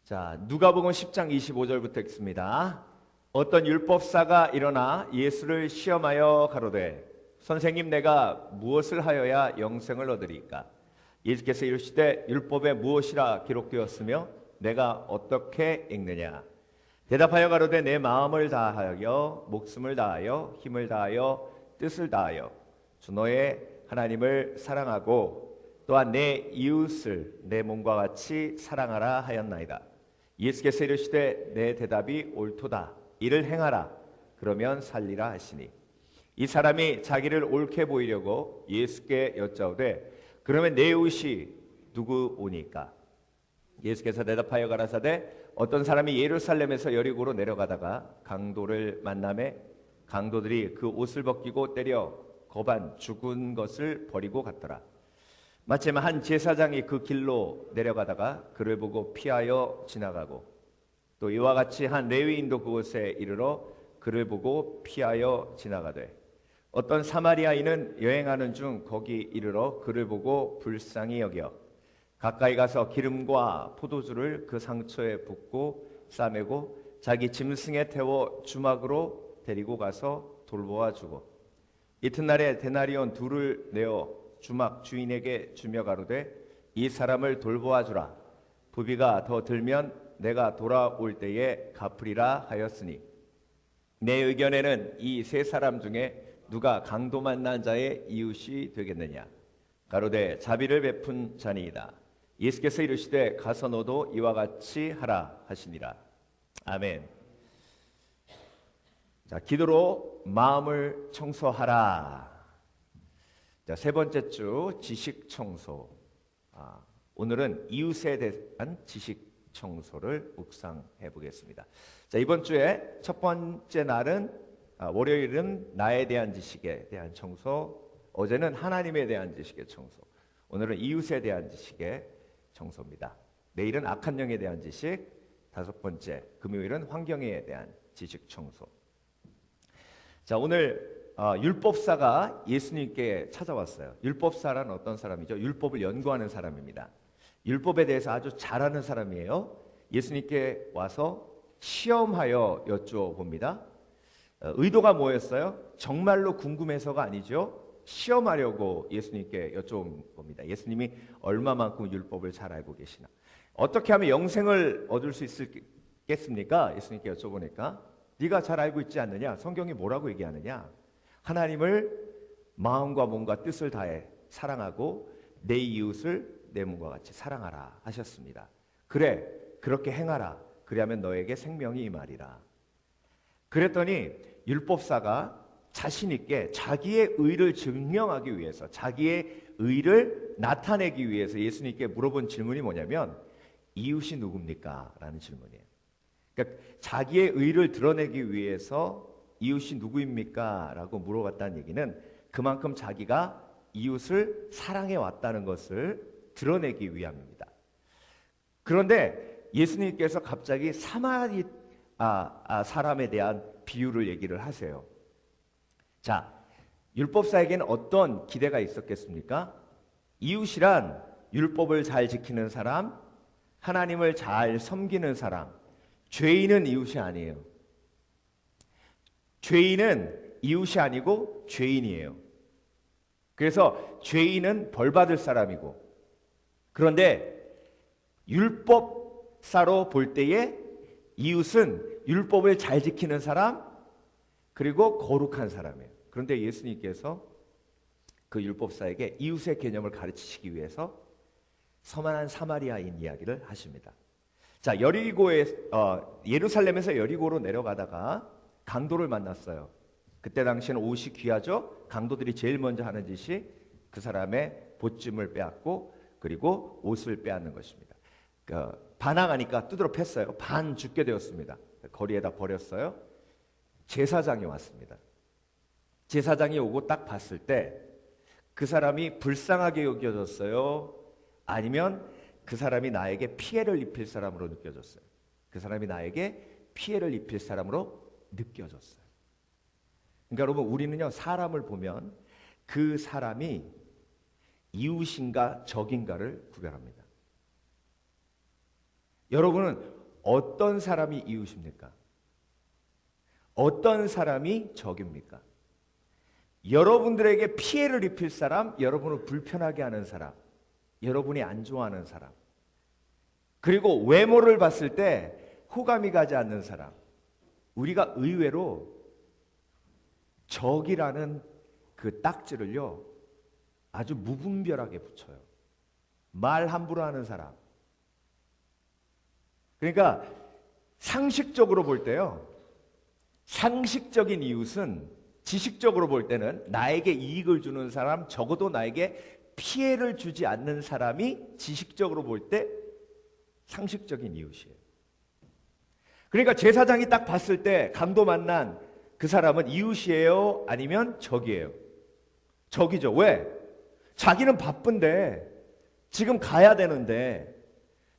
자, 누가복음 10장 25절부터 읽습니다. 어떤 율법사가 일어나 예수를 시험하여 가로되 선생님, 내가 무엇을 하여야 영생을 얻으리까? 예수께서 이르시되 율법에 무엇이라 기록되었으며 내가 어떻게 읽느냐? 대답하여 가로되 내 마음을 다하여 목숨을 다하여 힘을 다하여 뜻을 다하여 주 너의 하나님을 사랑하고 또한 내 이웃을 내 몸과 같이 사랑하라 하였나이다. 예수께서 이르시되 내 대답이 옳도다. 이를 행하라. 그러면 살리라 하시니 이 사람이 자기를 옳게 보이려고 예수께 여짜오되 그러면 내 이웃이 누구오니까? 예수께서 대답하여 가라사대 어떤 사람이 예루살렘에서 여리고로 내려가다가 강도를 만나매 강도들이 그 옷을 벗기고 때려 거반 죽은 것을 버리고 갔더라. 마침 한 제사장이 그 길로 내려가다가 그를 보고 피하여 지나가고 또 이와 같이 한 레위인도 그곳에 이르러 그를 보고 피하여 지나가되 어떤 사마리아인은 여행하는 중 거기 이르러 그를 보고 불쌍히 여겨 가까이 가서 기름과 포도주를 그 상처에 붓고 싸매고 자기 짐승에 태워 주막으로 데리고 가서 돌보아 주고 이튿날에 데나리온 둘을 내어 주막 주인에게 주며 가로되 이 사람을 돌보아 주라. 부비가 더 들면 내가 돌아올 때에 갚으리라 하였으니 내 의견에는 이 세 사람 중에 누가 강도 만난 자의 이웃이 되겠느냐? 가로되 자비를 베푼 자니이다. 예수께서 이르시되 가서 너도 이와 같이 하라 하시니라. 아멘. 자, 기도로 마음을 청소하라. 자, 세 번째 주 지식 청소. 오늘은 이웃에 대한 지식 청소를 묵상해 보겠습니다. 자, 이번 주에 첫 번째 날은 월요일은 나에 대한 지식에 대한 청소, 어제는 하나님에 대한 지식의 청소, 오늘은 이웃에 대한 지식의 청소입니다. 내일은 악한 영에 대한 지식, 다섯 번째 금요일은 환경에 대한 지식 청소. 자, 오늘 율법사가 예수님께 찾아왔어요. 율법사란 어떤 사람이죠? 율법을 연구하는 사람입니다. 율법에 대해서 아주 잘 아는 사람이에요. 예수님께 와서 시험하여 여쭈어봅니다. 의도가 뭐였어요? 정말로 궁금해서가 아니죠. 시험하려고 예수님께 여쭤본 겁니다. 예수님이 얼마만큼 율법을 잘 알고 계시나. 어떻게 하면 영생을 얻을 수 있겠습니까? 예수님께 여쭤보니까 네가 잘 알고 있지 않느냐? 성경이 뭐라고 얘기하느냐? 하나님을 마음과 몸과 뜻을 다해 사랑하고 내 이웃을 내 몸과 같이 사랑하라 하셨습니다. 그래, 그렇게 행하라. 그리하면 너에게 생명이 임하리라. 그랬더니 율법사가 자신 있게 자기의 의를 증명하기 위해서, 자기의 의를 나타내기 위해서 예수님께 물어본 질문이 뭐냐면 이웃이 누굽니까? 라는 질문이에요. 그러니까 자기의 의를 드러내기 위해서 이웃이 누구입니까? 라고 물어봤다는 얘기는 그만큼 자기가 이웃을 사랑해 왔다는 것을 드러내기 위함입니다. 그런데 예수님께서 갑자기 사마리 사람에 대한 비유를 얘기를 하세요. 자, 율법사에게는 어떤 기대가 있었겠습니까? 이웃이란 율법을 잘 지키는 사람, 하나님을 잘 섬기는 사람. 죄인은 이웃이 아니에요. 죄인은 이웃이 아니고 죄인이에요. 그래서 죄인은 벌 받을 사람이고, 그런데 율법사로 볼 때에 이웃은 율법을 잘 지키는 사람, 그리고 거룩한 사람이에요. 그런데 예수님께서 그 율법사에게 이웃의 개념을 가르치시기 위해서 서만한 사마리아인 이야기를 하십니다. 자, 예루살렘에서 여리고로 내려가다가 강도를 만났어요. 그때 당시에는 옷이 귀하죠. 강도들이 제일 먼저 하는 짓이 그 사람의 보찜을 빼앗고 그리고 옷을 빼앗는 것입니다. 반항하니까 두드러 팼어요. 반 죽게 되었습니다. 거리에다 버렸어요. 제사장이 왔습니다. 제사장이 오고 딱 봤을 때 그 사람이 불쌍하게 여겨졌어요? 아니면 그 사람이 나에게 피해를 입힐 사람으로 느껴졌어요? 그 사람이 나에게 피해를 입힐 사람으로 느껴졌어요. 그러니까 여러분, 우리는요, 사람을 보면 그 사람이 이웃인가 적인가를 구별합니다. 여러분은 어떤 사람이 이웃입니까? 어떤 사람이 적입니까? 여러분들에게 피해를 입힐 사람, 여러분을 불편하게 하는 사람, 여러분이 안 좋아하는 사람, 그리고 외모를 봤을 때 호감이 가지 않는 사람, 우리가 의외로 적이라는 그 딱지를요 아주 무분별하게 붙여요. 말 함부로 하는 사람. 그러니까 상식적으로 볼 때요, 상식적인 이웃은 지식적으로 볼 때는 나에게 이익을 주는 사람, 적어도 나에게 피해를 주지 않는 사람이 지식적으로 볼 때 상식적인 이웃이에요. 그러니까 제사장이 딱 봤을 때 강도 만난 그 사람은 이웃이에요? 아니면 적이에요? 적이죠. 왜? 자기는 바쁜데, 지금 가야 되는데,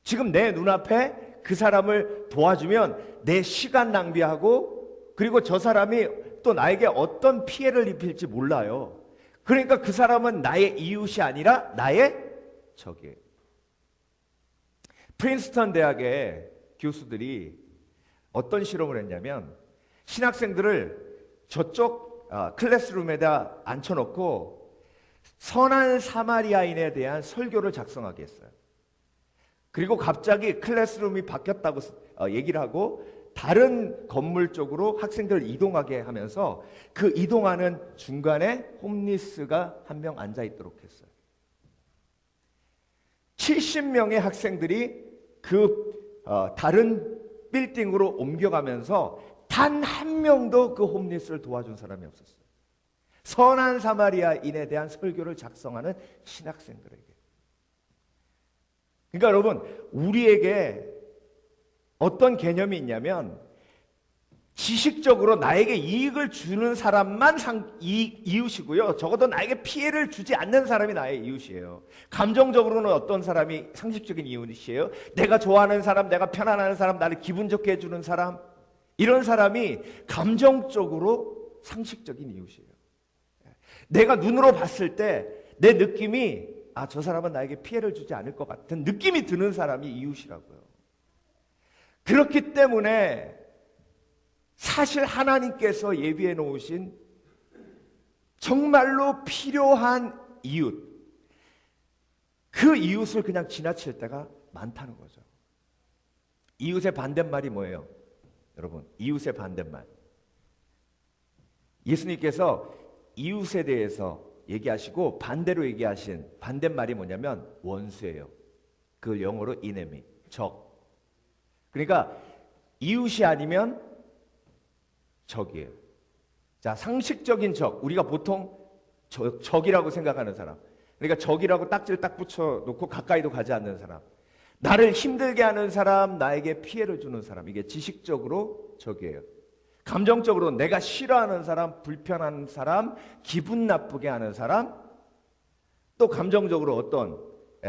지금 내 눈앞에 그 사람을 도와주면 내 시간 낭비하고, 그리고 저 사람이 또 나에게 어떤 피해를 입힐지 몰라요. 그러니까 그 사람은 나의 이웃이 아니라 나의 적이에요. 프린스턴 대학의 교수들이 어떤 실험을 했냐면 신학생들을 저쪽 클래스룸에다 앉혀놓고 선한 사마리아인에 대한 설교를 작성하게 했어요. 그리고 갑자기 클래스룸이 바뀌었다고 얘기를 하고 다른 건물 쪽으로 학생들을 이동하게 하면서 그 이동하는 중간에 홈리스가 한 명 앉아있도록 했어요. 70명의 학생들이 그 다른 빌딩으로 옮겨가면서 단 한 명도 그 홈리스를 도와준 사람이 없었어요. 선한 사마리아인에 대한 설교를 작성하는 신학생들에게. 그러니까 여러분, 우리에게 어떤 개념이 있냐면 지식적으로 나에게 이익을 주는 사람만 이웃이고요. 적어도 나에게 피해를 주지 않는 사람이 나의 이웃이에요. 감정적으로는 어떤 사람이 상식적인 이웃이에요? 내가 좋아하는 사람, 내가 편안한 사람, 나를 기분 좋게 해주는 사람, 이런 사람이 감정적으로 상식적인 이웃이에요. 내가 눈으로 봤을 때 내 느낌이 저 사람은 나에게 피해를 주지 않을 것 같은 느낌이 드는 사람이 이웃이라고요. 그렇기 때문에 사실 하나님께서 예비해 놓으신 정말로 필요한 이웃, 그 이웃을 그냥 지나칠 때가 많다는 거죠. 이웃의 반대말이 뭐예요? 여러분, 이웃의 반대말. 예수님께서 이웃에 대해서 얘기하시고 반대로 얘기하신 반대말이 뭐냐면 원수예요. 그걸 영어로 enemy, 적. 그러니까 이웃이 아니면 적이에요. 자, 상식적인 적, 우리가 보통 적이라고 생각하는 사람, 그러니까 적이라고 딱지를 딱 붙여놓고 가까이도 가지 않는 사람, 나를 힘들게 하는 사람, 나에게 피해를 주는 사람, 이게 지식적으로 적이에요. 감정적으로 내가 싫어하는 사람, 불편한 사람, 기분 나쁘게 하는 사람, 또 감정적으로 어떤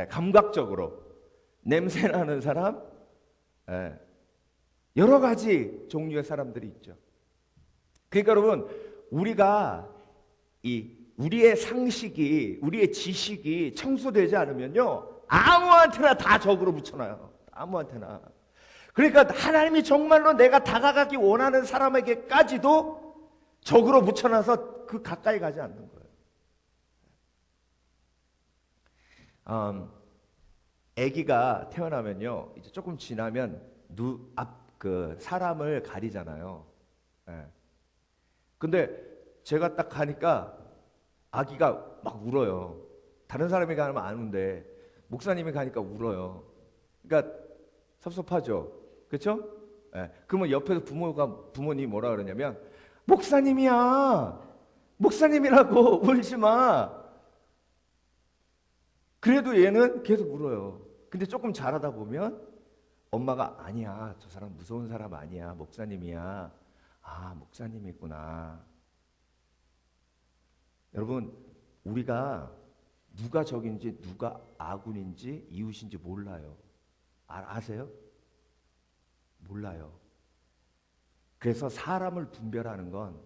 감각적으로 냄새나는 사람, 여러 가지 종류의 사람들이 있죠. 그러니까 여러분, 우리가 우리의 상식이, 우리의 지식이 청소되지 않으면요, 아무한테나 다 적으로 붙여놔요. 아무한테나. 그러니까 하나님이 정말로 내가 다가가기 원하는 사람에게까지도 적으로 붙여놔서 그 가까이 가지 않는 거예요. 아기가 태어나면요, 이제 조금 지나면 그 사람을 가리잖아요. 근데 제가 딱 가니까 아기가 막 울어요. 다른 사람이 가면 안 우는데 목사님이 가니까 울어요. 그러니까 섭섭하죠. 그렇죠? 그러면 옆에서 부모님이 뭐라 그러냐면 목사님이야. 목사님이라고 울지 마. 그래도 얘는 계속 울어요. 근데 조금 자라다 보면 엄마가 아니야. 저 사람 무서운 사람 아니야. 목사님이야. 목사님이구나. 여러분, 우리가 누가 적인지 누가 아군인지 이웃인지 몰라요. 아세요? 몰라요. 그래서 사람을 분별하는 건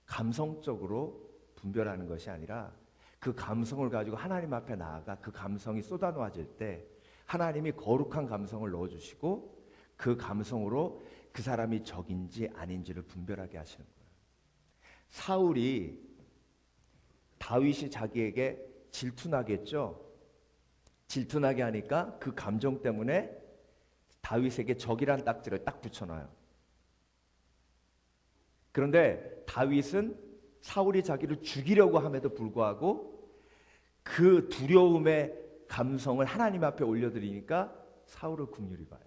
감성적으로 분별하는 것이 아니라 그 감성을 가지고 하나님 앞에 나아가 그 감성이 쏟아놓아질 때 하나님이 거룩한 감성을 넣어주시고 그 감성으로 그 사람이 적인지 아닌지를 분별하게 하시는 거예요. 사울이 다윗이 자기에게 질투나겠죠. 질투나게 하니까 그 감정 때문에 다윗에게 적이란 딱지를 딱 붙여놔요. 그런데 다윗은 사울이 자기를 죽이려고 함에도 불구하고 그 두려움의 감성을 하나님 앞에 올려드리니까 사울을 긍휼히 봐요.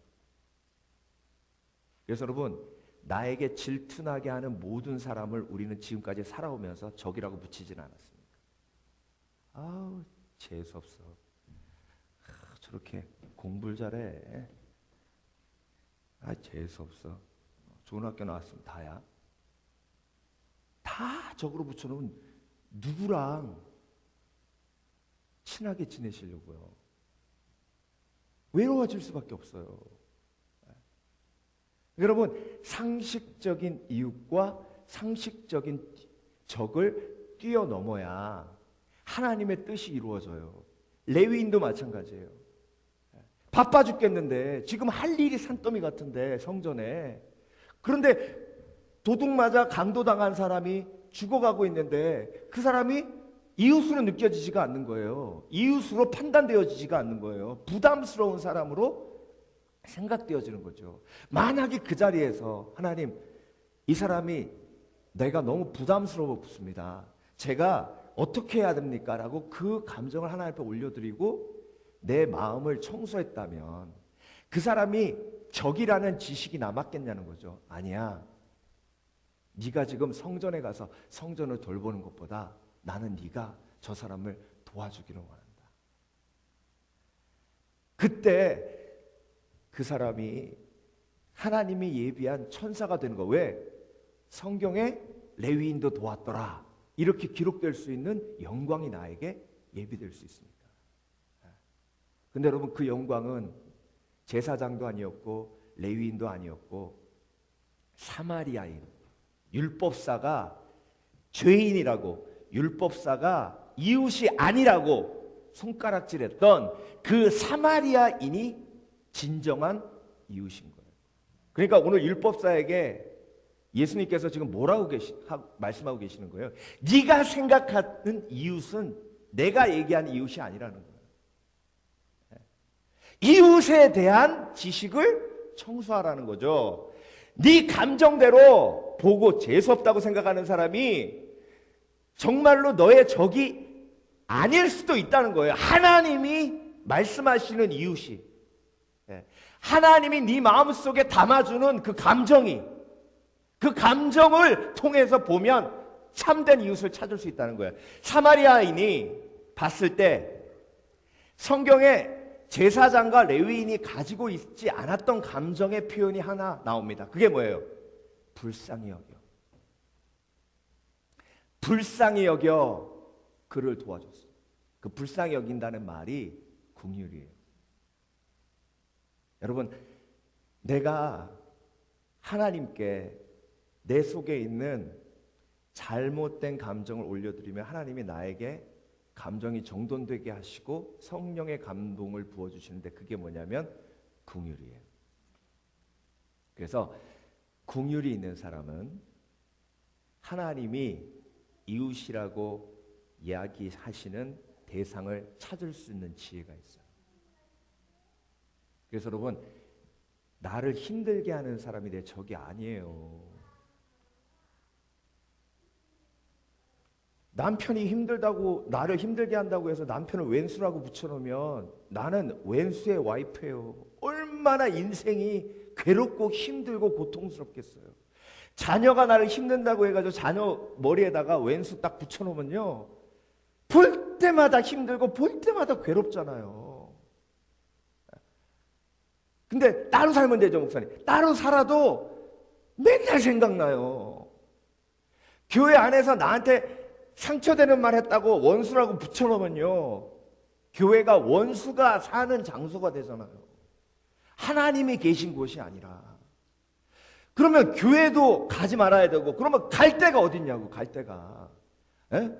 그래서 여러분, 나에게 질투나게 하는 모든 사람을 우리는 지금까지 살아오면서 적이라고 붙이진 않았습니다. 아우, 재수없어. 저렇게 공부를 잘해. 재수없어. 좋은 학교 나왔으면 다야. 다 적으로 붙여놓으면 누구랑 친하게 지내시려고요? 외로워질 수밖에 없어요. 여러분, 상식적인 이웃과 상식적인 적을 뛰어넘어야 하나님의 뜻이 이루어져요. 레위인도 마찬가지예요. 바빠 죽겠는데 지금 할 일이 산더미 같은데 성전에, 그런데 도둑 맞아 강도당한 사람이 죽어가고 있는데 그 사람이 이웃으로 느껴지지가 않는 거예요. 이웃으로 판단되어지지가 않는 거예요. 부담스러운 사람으로 생각되어지는 거죠. 만약에 그 자리에서 하나님, 이 사람이 내가 너무 부담스러웠습니다. 제가 어떻게 해야 됩니까? 라고 그 감정을 하나님 앞에 올려드리고 내 마음을 청소했다면 그 사람이 적이라는 지식이 남았겠냐는 거죠. 아니야. 네가 지금 성전에 가서 성전을 돌보는 것보다 나는 네가 저 사람을 도와주기를 원한다. 그때 그 사람이 하나님이 예비한 천사가 되는 거. 왜? 성경에 레위인도 도왔더라 이렇게 기록될 수 있는 영광이 나에게 예비될 수 있습니다. 근데 여러분, 그 영광은 제사장도 아니었고 레위인도 아니었고 사마리아인, 율법사가 죄인이라고, 율법사가 이웃이 아니라고 손가락질했던 그 사마리아인이 진정한 이웃인 거예요. 그러니까 오늘 율법사에게 예수님께서 지금 뭐라고 말씀하고 계시는 거예요? 네가 생각하는 이웃은 내가 얘기한 이웃이 아니라는 거예요. 이웃에 대한 지식을 청소하라는 거죠. 네 감정대로 보고 재수없다고 생각하는 사람이 정말로 너의 적이 아닐 수도 있다는 거예요. 하나님이 말씀하시는 이웃이, 하나님이 네 마음속에 담아주는 그 감정이, 그 감정을 통해서 보면 참된 이웃을 찾을 수 있다는 거예요. 사마리아인이 봤을 때 성경에 제사장과 레위인이 가지고 있지 않았던 감정의 표현이 하나 나옵니다. 그게 뭐예요? 불쌍히 여겨. 불쌍히 여겨 그를 도와줬어요. 그 불쌍히 여긴다는 말이 긍휼이에요. 여러분, 내가 하나님께 내 속에 있는 잘못된 감정을 올려드리면 하나님이 나에게 감정이 정돈되게 하시고 성령의 감동을 부어주시는데, 그게 뭐냐면 긍휼이에요. 그래서 긍휼이 있는 사람은 하나님이 이웃이라고 이야기하시는 대상을 찾을 수 있는 지혜가 있어요. 그래서 여러분, 나를 힘들게 하는 사람이 내 적이 아니에요. 남편이 힘들다고, 나를 힘들게 한다고 해서 남편을 왼수라고 붙여놓으면 나는 왼수의 와이프예요. 얼마나 인생이 괴롭고 힘들고 고통스럽겠어요. 자녀가 나를 힘든다고 해가지고 자녀 머리에다가 왼수 딱 붙여놓으면요, 볼 때마다 힘들고 볼 때마다 괴롭잖아요. 근데 따로 살면 되죠, 목사님. 따로 살아도 맨날 생각나요. 교회 안에서 나한테 상처되는 말 했다고 원수라고 붙여놓으면요, 교회가 원수가 사는 장소가 되잖아요. 하나님이 계신 곳이 아니라. 그러면 교회도 가지 말아야 되고, 그러면 갈 데가 어딨냐고, 갈 데가. 에?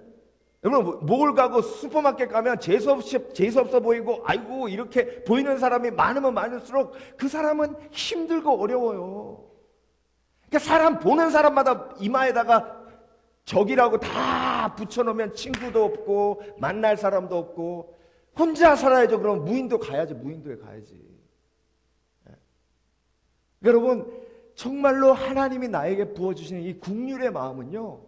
여러분 뭘 가고 슈퍼마켓 가면 재수 없어 보이고 아이고 이렇게 보이는 사람이 많으면 많을수록 그 사람은 힘들고 어려워요. 그러니까 사람 보는 사람마다 이마에다가 적이라고 다 붙여놓으면 친구도 없고 만날 사람도 없고 혼자 살아야죠. 그럼 무인도 가야지. 무인도에 가야지. 여러분 정말로 하나님이 나에게 부어주시는 이 국률의 마음은요,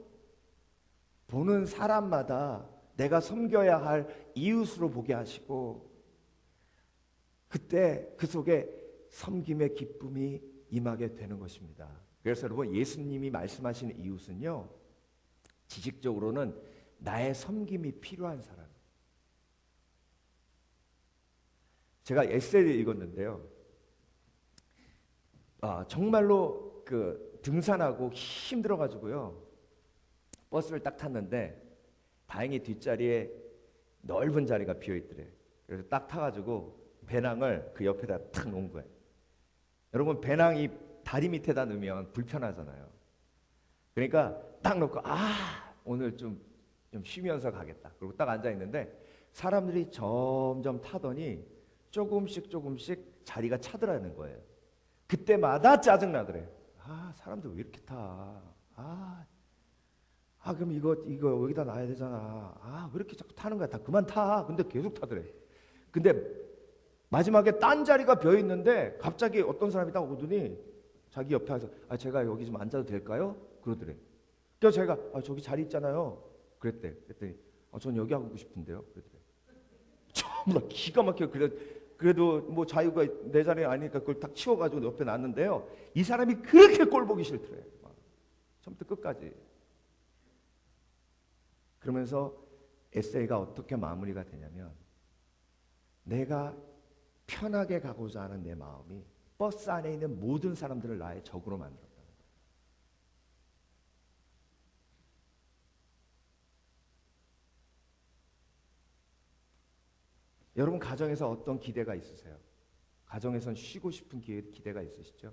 보는 사람마다 내가 섬겨야 할 이웃으로 보게 하시고 그때 그 속에 섬김의 기쁨이 임하게 되는 것입니다. 그래서 여러분 예수님이 말씀하시는 이웃은요, 지식적으로는 나의 섬김이 필요한 사람. 제가 에세이를 읽었는데요, 정말로 그 등산하고 힘들어가지고요 버스를 딱 탔는데 다행히 뒷자리에 넓은 자리가 비어있더래. 그래서 딱 타가지고 배낭을 그 옆에다 탁 놓은 거예요. 여러분 배낭이 다리 밑에다 넣으면 불편하잖아요. 그러니까 딱 놓고 오늘 좀 쉬면서 가겠다. 그리고 딱 앉아있는데 사람들이 점점 타더니 조금씩 자리가 차더라는 거예요. 그때마다 짜증나더래. 사람들 왜 이렇게 타? 그럼 이거 여기다 놔야 되잖아. 왜 이렇게 자꾸 타는 거야? 다 그만 타. 근데 계속 타더래. 근데 마지막에 딴 자리가 비어 있는데 갑자기 어떤 사람이 딱 오더니 자기 옆에 와서 제가 여기 좀 앉아도 될까요? 그러더래. 그래서 제가 저기 자리 있잖아요. 그랬더니 전 여기 하고 싶은데요. 그러더래. 정말 기가 막혀. 그래도 뭐 자유가 내 자리에 아니니까 그걸 딱 치워가지고 옆에 놨는데요. 이 사람이 그렇게 꼴 보기 싫더래. 처음부터 끝까지. 그러면서 에세이가 어떻게 마무리가 되냐면, 내가 편하게 가고자 하는 내 마음이 버스 안에 있는 모든 사람들을 나의 적으로 만들었다는 거예요. 여러분 가정에서 어떤 기대가 있으세요? 가정에선 쉬고 싶은 기대가 있으시죠?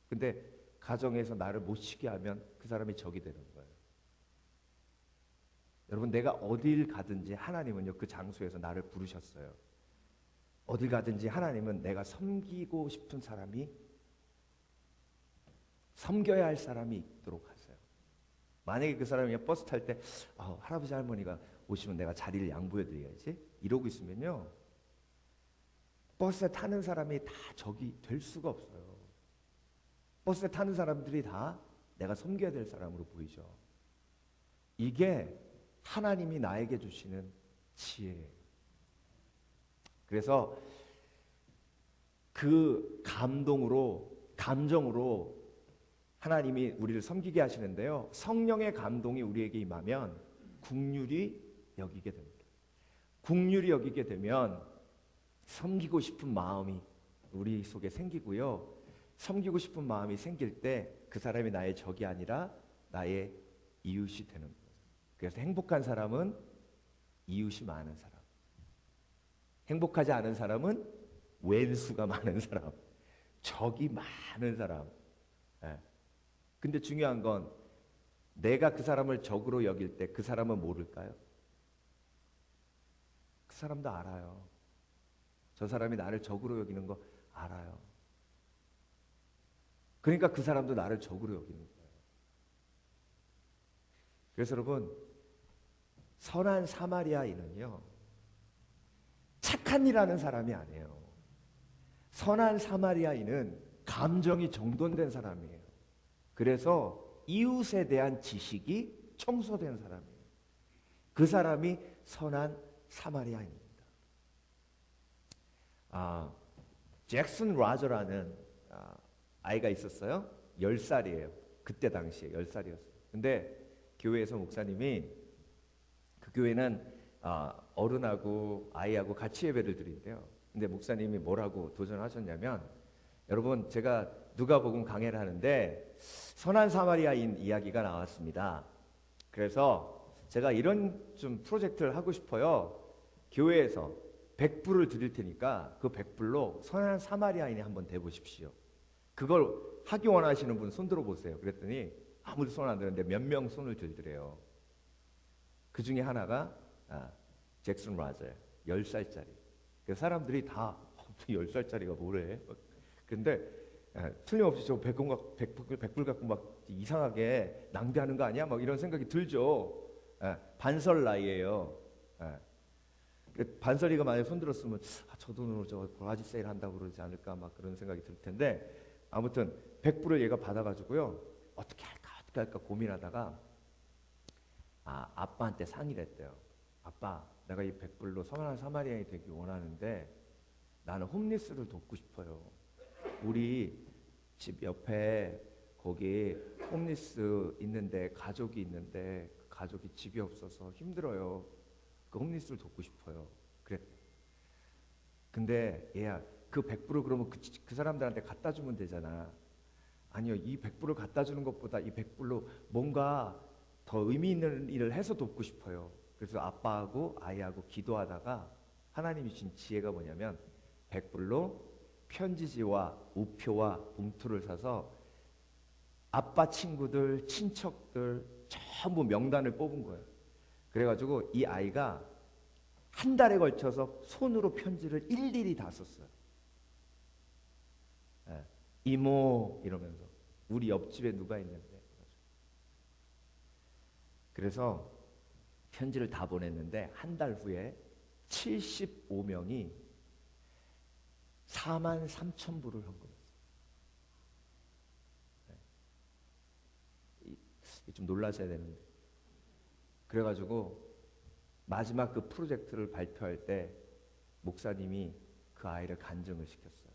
근데 가정에서 나를 못 쉬게 하면 그 사람이 적이 되는 거예요. 여러분 내가 어딜 가든지 하나님은요 그 장소에서 나를 부르셨어요. 어딜 가든지 하나님은 내가 섬기고 싶은 사람이, 섬겨야 할 사람이 있도록 하세요. 만약에 그 사람이 버스 탈 때 할아버지 할머니가 오시면 내가 자리를 양보해 드려야지 이러고 있으면요 버스에 타는 사람이 다 적이 될 수가 없어요. 버스에 타는 사람들이 다 내가 섬겨야 될 사람으로 보이죠. 이게 하나님이 나에게 주시는 지혜예요. 그래서 그 감정으로 하나님이 우리를 섬기게 하시는데요, 성령의 감동이 우리에게 임하면 국률이 여기게 됩니다. 국률이 여기게 되면 섬기고 싶은 마음이 우리 속에 생기고요, 섬기고 싶은 마음이 생길 때 그 사람이 나의 적이 아니라 나의 이웃이 되는 거예요. 그래서 행복한 사람은 이웃이 많은 사람, 행복하지 않은 사람은 왼수가 많은 사람, 적이 많은 사람. 근데 중요한 건 내가 그 사람을 적으로 여길 때 그 사람은 모를까요? 그 사람도 알아요. 저 사람이 나를 적으로 여기는 거 알아요. 그러니까 그 사람도 나를 적으로 여기는 거예요. 그래서 여러분 선한 사마리아인은요 착한 일 하는 사람이 아니에요. 선한 사마리아인은 감정이 정돈된 사람이에요. 그래서 이웃에 대한 지식이 청소된 사람이에요. 그 사람이 선한 사마리아인입니다. 잭슨 라저라는 아이가 있었어요. 10살이에요. 그때 당시에 10살이었어요. 근데 교회에서 목사님이, 그 교회는 어른하고 아이하고 같이 예배를 드린대요. 근데 목사님이 뭐라고 도전하셨냐면, 여러분 제가 누가복음 강해를 하는데 선한 사마리아인 이야기가 나왔습니다. 그래서 제가 이런 좀 프로젝트를 하고 싶어요. 교회에서 100불을 드릴 테니까 그 100불로 선한 사마리아인이 한번 돼보십시오. 그걸 하기 원하시는 분 손 들어보세요. 그랬더니 아무도 손 안 드는데 몇 명 손을 들더래요. 그 중에 하나가 잭슨 라저예요. 10살짜리. 그 사람들이 다 10살짜리가 뭐래? 근데 틀림없이 저 100불 갖고 막 이상하게 낭비하는 거 아니야? 막 이런 생각이 들죠. 반설 나이예요. 반설이가 만약에 손들었으면 저 돈으로 저 버라지 세일 한다고 그러지 않을까 막 그런 생각이 들 텐데, 아무튼 100불을 얘가 받아가지고요, 어떻게 할까 고민하다가 아빠한테 상의를 했대요. 아빠, 내가 이 100불로 선한 사마리아인이 되기 원하는데 나는 홈리스를 돕고 싶어요. 우리 집 옆에 거기 홈리스 있는데 가족이 있는데 그 가족이 집이 없어서 힘들어요. 그 홈리스를 돕고 싶어요. 그랬대. 근데 얘야, 그 100불을 그러면 그 사람들한테 갖다 주면 되잖아. 아니요, 이 100불을 갖다 주는 것보다 이 100불로 뭔가 더 의미 있는 일을 해서 돕고 싶어요. 그래서 아빠하고 아이하고 기도하다가 하나님이 주신 지혜가 뭐냐면 100불로 편지지와 우표와 봉투를 사서 아빠 친구들, 친척들 전부 명단을 뽑은 거예요. 그래가지고 이 아이가 한 달에 걸쳐서 손으로 편지를 일일이 다 썼어요. 이모 이러면서 우리 옆집에 누가 있는데. 그래서 편지를 다 보냈는데 한 달 후에 75명이 43,000불을 헌금했어요. 좀 놀라셔야 되는데. 그래가지고 마지막 그 프로젝트를 발표할 때 목사님이 그 아이를 간증을 시켰어요.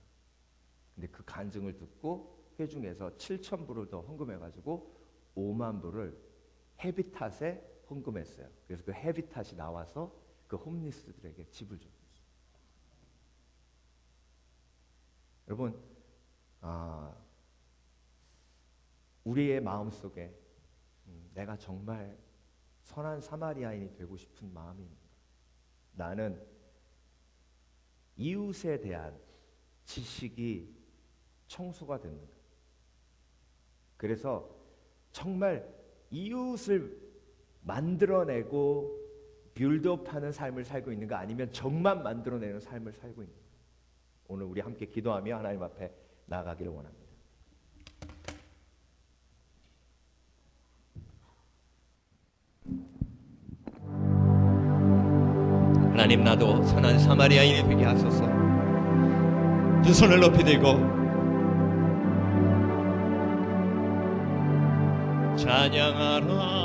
근데 그 간증을 듣고 회중에서 7,000불을 더 헌금해가지고 5만 불을 헤비탓에 헌금했어요. 그래서 그 헤비탓이 나와서 그 홈리스들에게 집을 줬어요. 여러분, 우리의 마음속에 내가 정말 선한 사마리아인이 되고 싶은 마음이 있는가? 나는 이웃에 대한 지식이 청소가 됐는가? 그래서 정말 이웃을 만들어내고 빌드업하는 삶을 살고 있는가, 아니면 적만 만들어내는 삶을 살고 있는가? 오늘 우리 함께 기도하며 하나님 앞에 나아가기를 원합니다. 하나님, 나도 선한 사마리아인이 되게 하소서. 두 손을 높이 들고 찬양하라.